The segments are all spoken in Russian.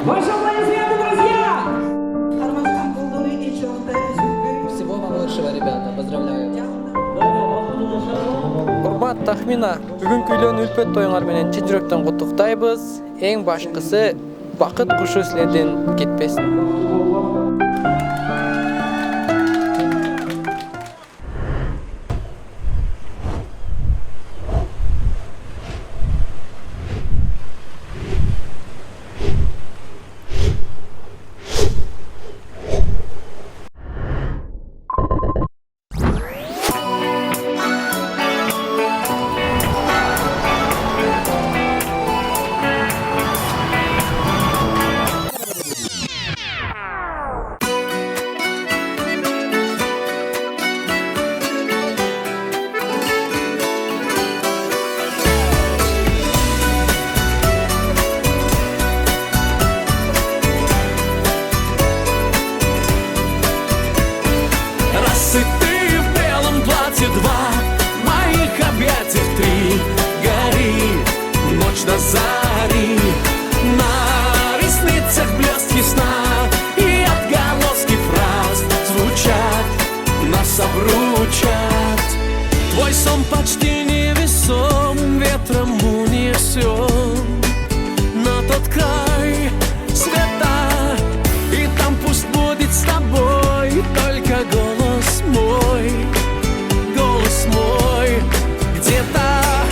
Ваши аплодисменты, друзья! Всего вам лучшего, ребята. Поздравляю. Урмат Тахмина, бүгүнкү үйлөнүү үлпөт тоюңар менен чын жүрөктөн куттуктайбыз. Эң башкысы бакыт кушу силерден кетпесин. Раз и ты в белом платье, два, в моих объятиях три. Гори, ночь до зари, на ресницах блестки сна и отголоски фраз звучат, нас обручат. Твой сон почти невесом, ветром унесен на тот край света, и там пусть будет с тобой только голос мой, где-то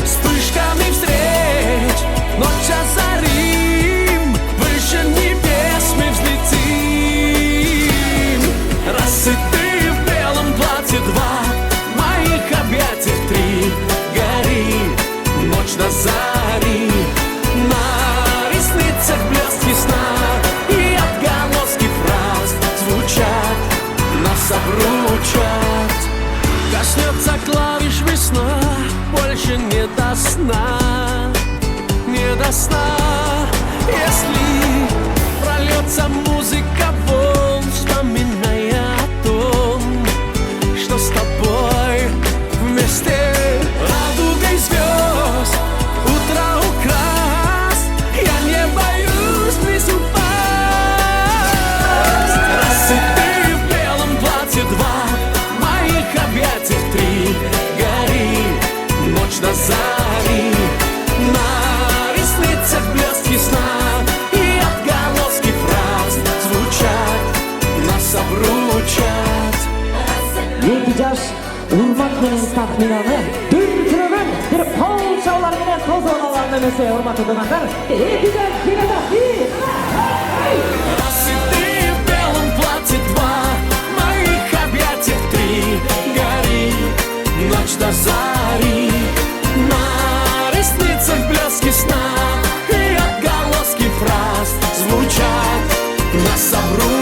вспышками встреч, ночь озарим, выше небес мы взлетим. Раз и ты в белом платье, два, в моих объятиях три. Гори, ночь до зари, на ресницах блестки сна и отголоски фраз звучат, нас обручат. Коснется клавиш весна, больше не до сна, не до сна. Если прольется музыка волн, вспоминая о том, что с тобой вместе радугой звезд утро украсть, я не боюсь вниз упасть. Раз и ты в белом платье, два, в моих объятиях три. Гори, ночь до зари, на ресницах блестки сна и отголоски фраз звучат, нас обручат. Эки жаш урмат менен Тахминаны дүркүрөгөн бир кол чабуулар менен тосуп алган эмесе, урматтуу донаттар. Эки жаш жигита Раз и ты в белом платье, два, в моих объятиях три. Гори, ночь до зари, на ресницах блестки сна и отголоски фраз звучат, нас обручат.